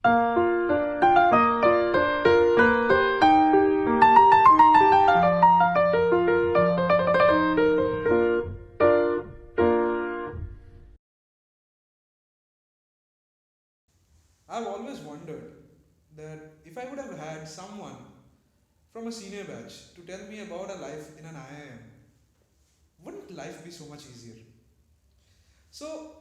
I've always wondered that if I would have had someone from a senior batch to tell me about a life in an IIM, wouldn't life be so much easier? So,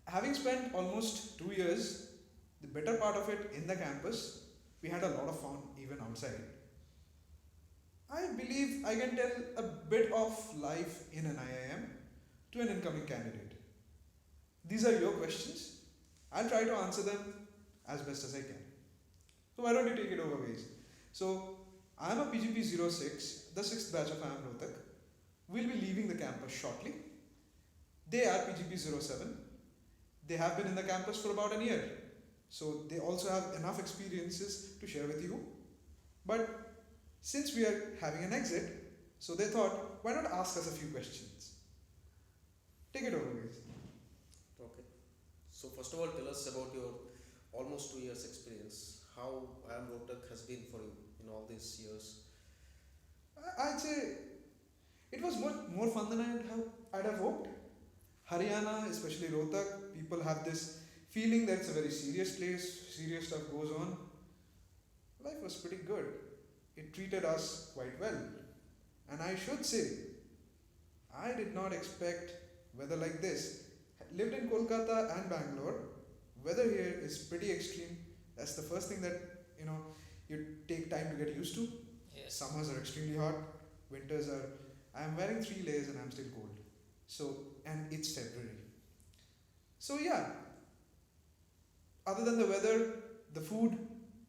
having spent almost 2 years, the better part of it in the campus, we had a lot of fun even outside. I believe I can tell a bit of life in an IIM to an incoming candidate. These are your questions. I'll try to answer them as best as I can. So why don't you take it over, guys? So I'm a PGP 06, the sixth batch of IIM Rohtak. We'll be leaving the campus shortly. They are PGP 07. They have been in the campus for about a year. So they also have enough experiences to share with you. But since we are having an exit, so they thought, why not ask us a few questions? Take it over, guys. Okay. So first of all, tell us about your almost 2 years experience. How IIM Rohtak has been for you in all these years. I'd say it was much more fun than I'd have hoped. Haryana, especially Rohtak, people have this feeling that it's a very serious place, serious stuff goes on. Life was pretty good. It treated us quite well. And I should say, I did not expect weather like this. Lived in Kolkata and Bangalore. Weather here is pretty extreme. That's the first thing that you know you take time to get used to. Yes. Summers are extremely hot. Winters are. I'm wearing 3 layers and I'm still cold. So and it's February. So yeah. Other than the weather, the food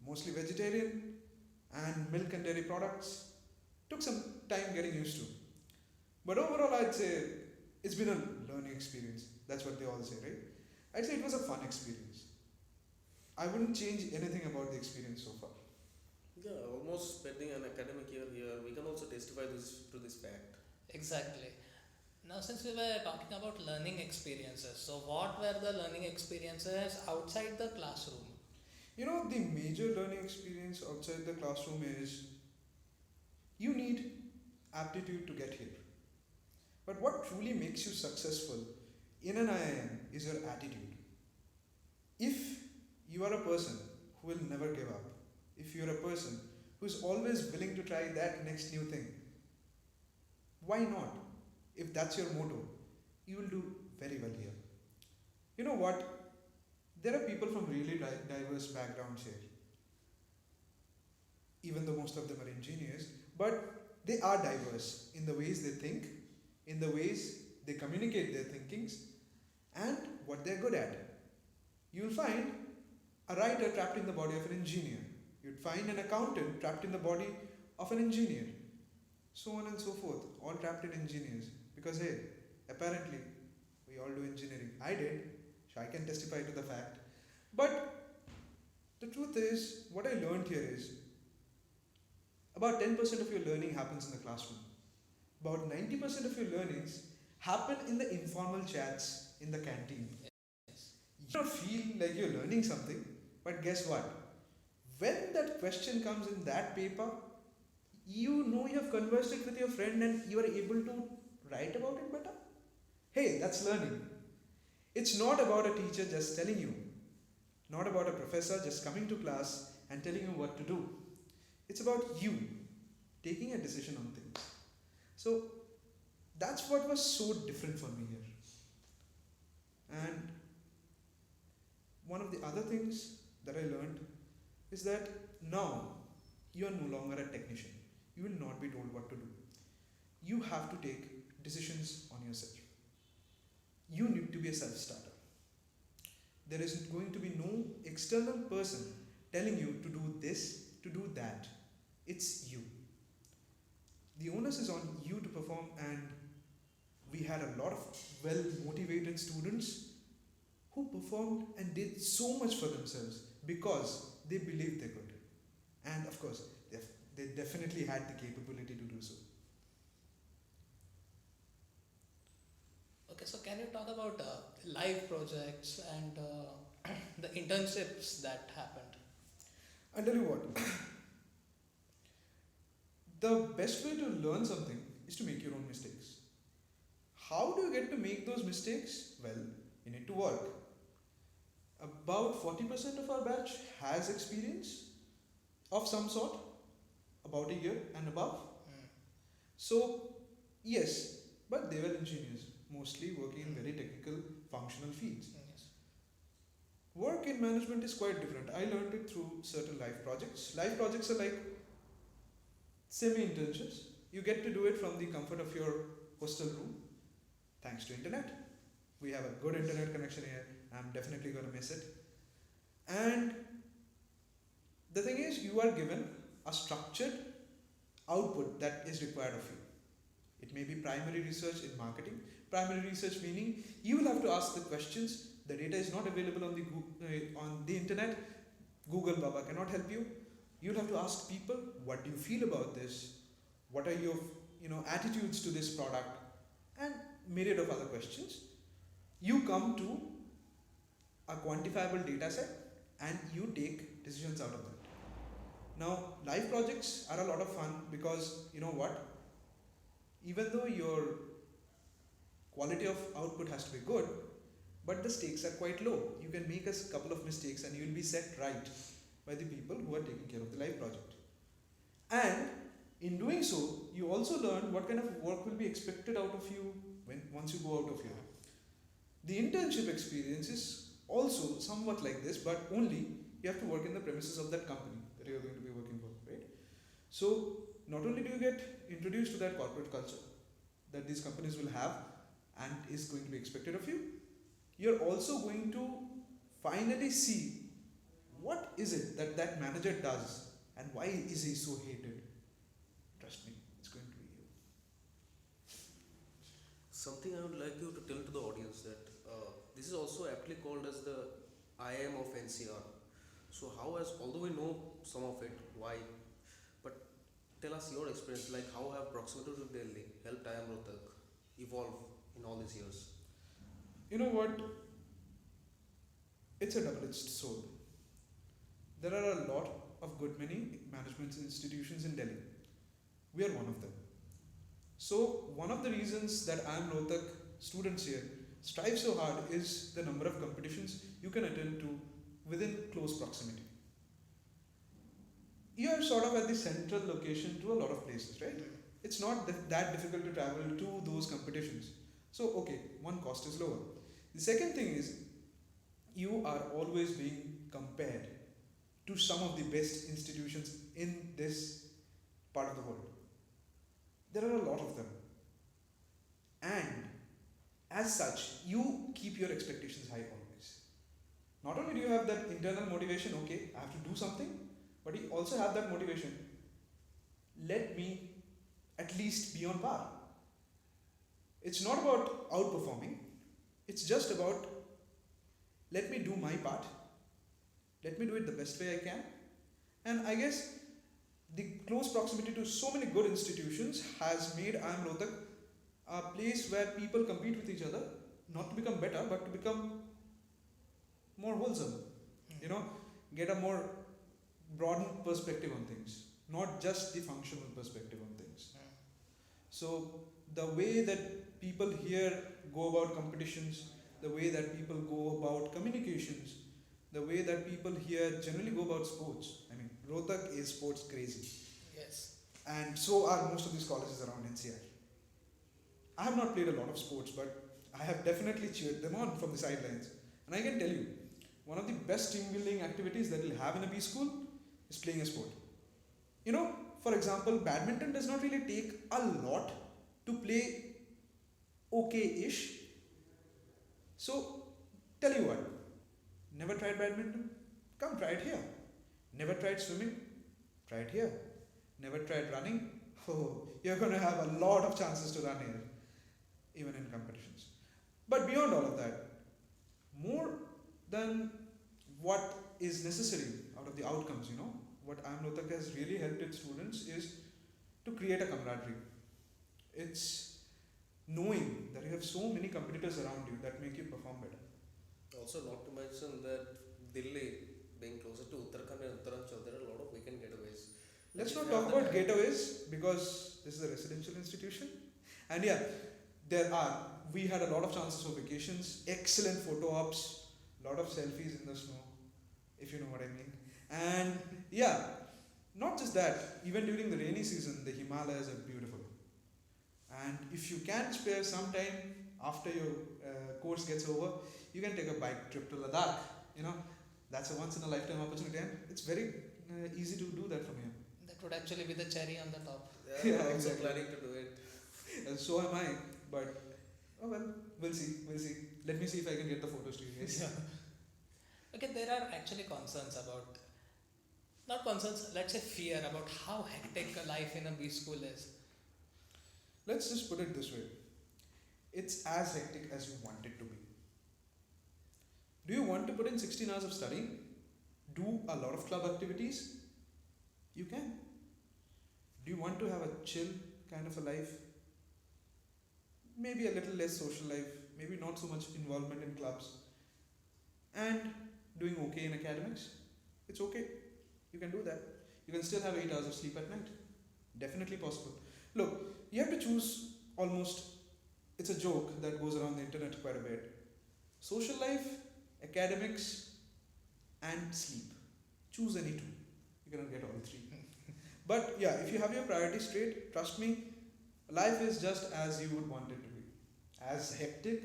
mostly vegetarian and milk and dairy products took some time getting used to. But overall, I'd say it's been a learning experience. That's what they all say, right? I'd say it was a fun experience. I wouldn't change anything about the experience so far. Yeah, almost spending an academic year here, we can also testify this to this fact. Exactly. Now, since we were talking about learning experiences, so what were the learning experiences outside the classroom? The major learning experience outside the classroom is you need aptitude to get here. But what truly makes you successful in an IIM is your attitude. If you are a person who will never give up, if you're a person who is always willing to try that next new thing, why not? If that's your motto, you will do very well here. You know what? There are people from really diverse backgrounds here, even though most of them are engineers, but they are diverse in the ways they think, in the ways they communicate their thinkings, and what they're good at. You'll find a writer trapped in the body of an engineer. You'd find an accountant trapped in the body of an engineer. So on and so forth, all trapped in engineers. Because hey, apparently we all do engineering. I did, so I can testify to the fact. But the truth is, what I learned here is about 10% of your learning happens in the classroom. About 90% of your learnings happen in the informal chats in the canteen. Yes. You don't feel like you're learning something, but guess what? When that question comes in that paper, you know you have conversed it with your friend and you are able to write about it better. Hey, that's learning. It's not about a teacher just telling you, not about a professor just coming to class and telling you what to do. It's about you taking a decision on things. So that's what was so different for me here. And one of the other things that I learned is that now you are no longer a technician. You will not be told what to do. You have to take decisions on yourself. You need to be a self starter. There is going to be no external person telling you to do this, to do that. It's you. The onus is on you to perform, and we had a lot of well motivated students who performed and did so much for themselves because they believed they could. And of course, they definitely had the capability to do so. Okay, so can you talk about live projects and the internships that happened? I'll tell you what, the best way to learn something is to make your own mistakes. How do you get to make those mistakes? Well, you need to work. About 40% of our batch has experience of some sort, about a year and above. Mm. So, yes, but they were engineers, mostly working in very technical, functional fields. Yes. Work in management is quite different. I learned it through certain life projects. Life projects are like semi internships. You get to do it from the comfort of your hostel room, thanks to internet. We have a good internet connection here. I'm definitely going to miss it. And the thing is, you are given a structured output that is required of you. It may be primary research in marketing. Primary research meaning you will have to ask the questions. The data is not available on the internet. Google Baba cannot help you. You'll have to ask people, what do you feel about this? What are your attitudes to this product? And myriad of other questions. You come to a quantifiable data set and you take decisions out of that. Now, live projects are a lot of fun because you know what? Even though your quality of output has to be good, but the stakes are quite low. You can make a couple of mistakes and you'll be set right by the people who are taking care of the live project. And in doing so, you also learn what kind of work will be expected out of you once you go out of here. The internship experience is also somewhat like this, but only you have to work in the premises of that company that you are going to be working for, right? So not only do you get introduced to that corporate culture that these companies will have and is going to be expected of you, you're also going to finally see what is it that that manager does and why is he so hated. Trust me, it's going to be you. Something I would like you to tell to the audience that this is also aptly called as the IIM of NCR. So how has, although we know some of it, why, but tell us your experience, like how have proximity to Delhi helped IIM Rohtak evolve in all these years? You know what? It's a double-edged sword. There are a lot of good many management institutions in Delhi. We are one of them. So one of the reasons that IIM Rohtak students here strive so hard is the number of competitions you can attend to within close proximity. You are sort of at the central location to a lot of places, right? It's not that difficult to travel to those competitions. So, okay, one, cost is lower. The second thing is, you are always being compared to some of the best institutions in this part of the world. There are a lot of them. And as such, you keep your expectations high always. Not only do you have that internal motivation, okay, I have to do something, but you also have that motivation. Let me at least be on par. It's not about outperforming, it's just about let me do my part, let me do it the best way I can. And I guess the close proximity to so many good institutions has made IIM Rohtak a place where people compete with each other, not to become better, but to become more wholesome. You know, get a more broadened perspective on things, not just the functional perspective on things. So the way that people here go about competitions, the way that people go about communications, the way that people here generally go about sports. I mean, Rohtak is sports crazy. Yes. And so are most of these colleges around NCR. I have not played a lot of sports, but I have definitely cheered them on from the sidelines. And I can tell you, one of the best team building activities that you'll have in a B school is playing a sport. You know, for example, badminton does not really take a lot to play okay-ish. So, tell you what, never tried badminton? Come try it here. Never tried swimming? Try it here. Never tried running? Oh, you're going to have a lot of chances to run here, even in competitions. But beyond all of that, more than what is necessary out of the outcomes, you know, what IIM Rohtak has really helped its students is to create a camaraderie. It's knowing that you have so many competitors around you that make you perform better. Also, not to mention that Delhi being closer to Uttarakhand and Uttaranchal, there are a lot of weekend getaways. Let's If not you have talk the about time- getaways because this is a residential institution. And yeah, we had a lot of chances for vacations, excellent photo ops, lot of selfies in the snow, if you know what I mean. And yeah, not just that, even during the rainy season, the Himalayas are beautiful. And if you can spare some time after your course gets over, you can take a bike trip to Ladakh. You know, that's a once in a lifetime opportunity, and it's very easy to do that from here. That would actually be the cherry on the top. Yeah, Yeah, I'm also exactly. planning to do it. So am I, but oh well, we'll see. We'll see. Let me see if I can get the photos to you guys. Okay, there are actually concerns about, not concerns, let's say fear about how hectic a life in a B school is. Let's just put it this way: it's as hectic as you want it to be. Do you want to put in 16 hours of studying? Do a lot of club activities? You can. Do you want to have a chill kind of a life? Maybe a little less social life, maybe not so much involvement in clubs, and doing okay in academics? It's okay. You can do that. You can still have 8 hours of sleep at night. Definitely possible. Look, you have to choose almost, it's a joke that goes around the internet quite a bit. Social life, academics, and sleep. Choose any two. You cannot get all three. But yeah, if you have your priorities straight, trust me, life is just as you would want it to be. As hectic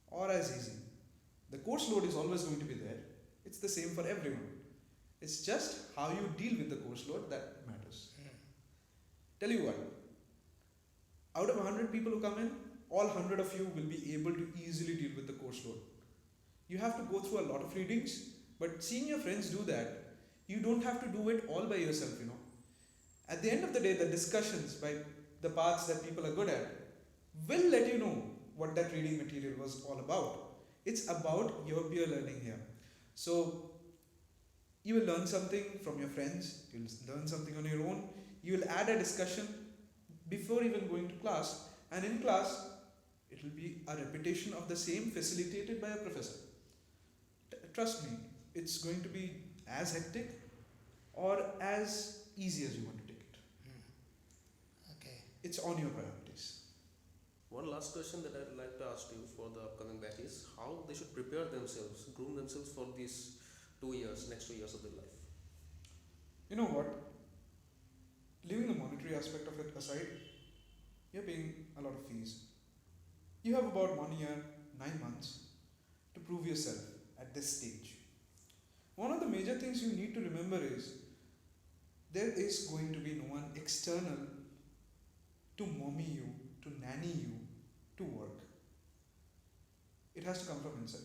or as easy. The course load is always going to be there. It's the same for everyone. It's just how you deal with the course load that matters. Tell you what, out of 100 people who come in, all 100 of you will be able to easily deal with the course load. You have to go through a lot of readings, but seeing your friends do that, you don't have to do it all by yourself, you know. At the end of the day, the discussions by the parts that people are good at will let you know what that reading material was all about. It's about your peer learning here. So, you will learn something from your friends, you'll learn something on your own, you will add a discussion before even going to class, and in class, it will be a repetition of the same facilitated by a professor. Trust me, it's going to be as hectic or as easy as you want to take it. Okay. It's on your priorities. One last question that I'd like to ask you for the upcoming batch is how they should prepare themselves, groom themselves for these 2 years, next 2 years of their life. You know what? Leaving the monetary aspect of it aside, you're paying a lot of fees. You have about 1 year, 9 months to prove yourself at this stage. One of the major things you need to remember is there is going to be no one external to mommy you, to nanny you, to work. It has to come from inside.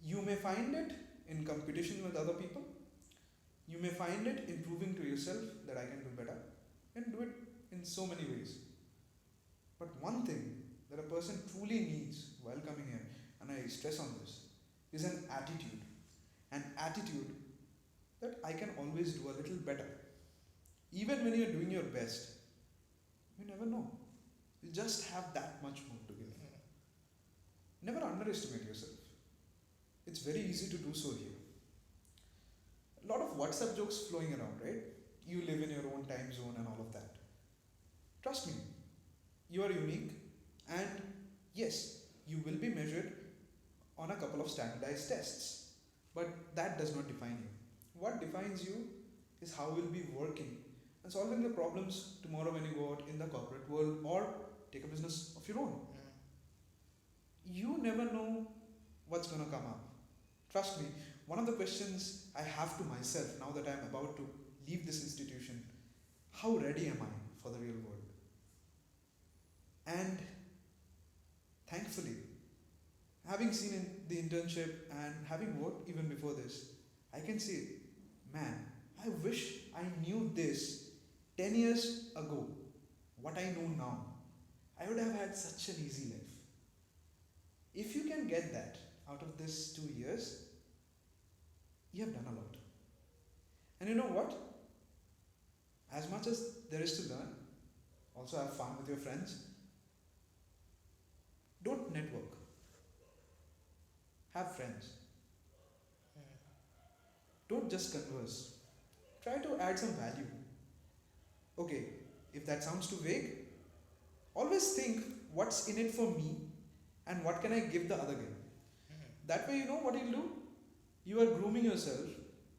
You may find it in competition with other people. You may find it in proving to yourself that I can do better. You can do it in so many ways. But one thing that a person truly needs while coming here, and I stress on this, is an attitude. An attitude that I can always do a little better. Even when you're doing your best, you never know. You just have that much more to give. Never underestimate yourself. It's very easy to do so here. A lot of WhatsApp jokes flowing around, right? You live in your own time zone and all of that. Trust me, you are unique, and yes, you will be measured on a couple of standardized tests. But that does not define you. What defines you is how we'll be working and solving the problems tomorrow when you go out in the corporate world or take a business of your own. You never know what's going to come up. Trust me, one of the questions I have to myself now that I'm about to leave this institution, how ready am I for the real world? And thankfully, having seen in the internship and having worked even before this, I can say, man, I wish I knew this 10 years ago, what I know now. I would have had such an easy life. If you can get that out of this 2 years, you have done a lot. And you know what? As much as there is to learn, also have fun with your friends. Don't network. Have friends. Hmm. Don't just converse. Try to add some value. Okay, if that sounds too vague, always think what's in it for me and what can I give the other guy. Hmm. That way, you know what you'll do? You are grooming yourself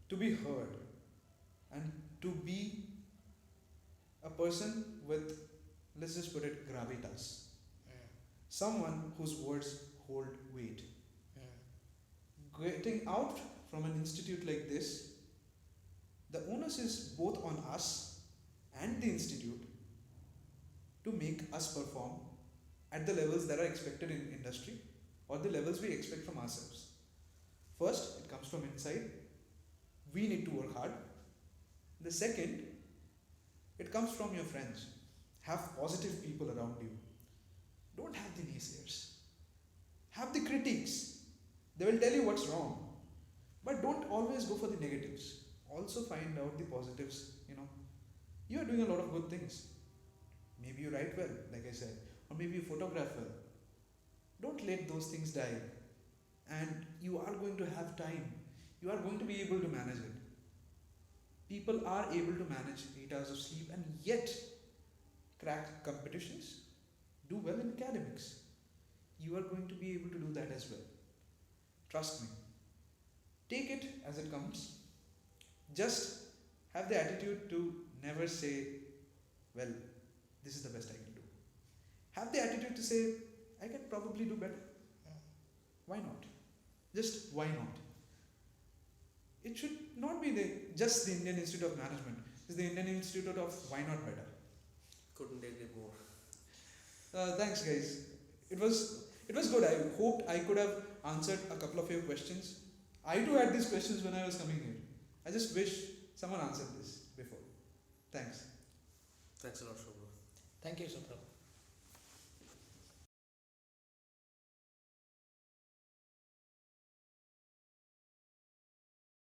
to be heard and to be a person with, let's just put it, gravitas. Hmm. Someone whose words hold weight. Hmm. Getting out from an institute like this, the onus is both on us and the institute to make us perform at the levels that are expected in industry or the levels we expect from ourselves. First, it comes from inside. We need to work hard. The second, it comes from your friends. Have positive people around you. Don't have the naysayers. Have the critics. They will tell you what's wrong. But don't always go for the negatives. Also find out the positives. You are doing a lot of good things. Maybe you write well, like I said, or maybe you photograph well. Don't let those things die. And you are going to have time. You are going to be able to manage it. People are able to manage 8 hours of sleep and yet crack competitions, do well in academics. You are going to be able to do that as well. Trust me. Take it as it comes. Just have the attitude to never say, well, this is the best I can do. Have the attitude to say, I can probably do better. Why not? Just why not? It should not be just the Indian Institute of Management. It's the Indian Institute of Why Not Better. Couldn't agree more. Thanks, guys. It was good. I hoped I could have answered a couple of your questions. I too had these questions when I was coming here. I just wish someone answered this before. Thanks. Thanks a lot, Shobha. Thank you, Subhro.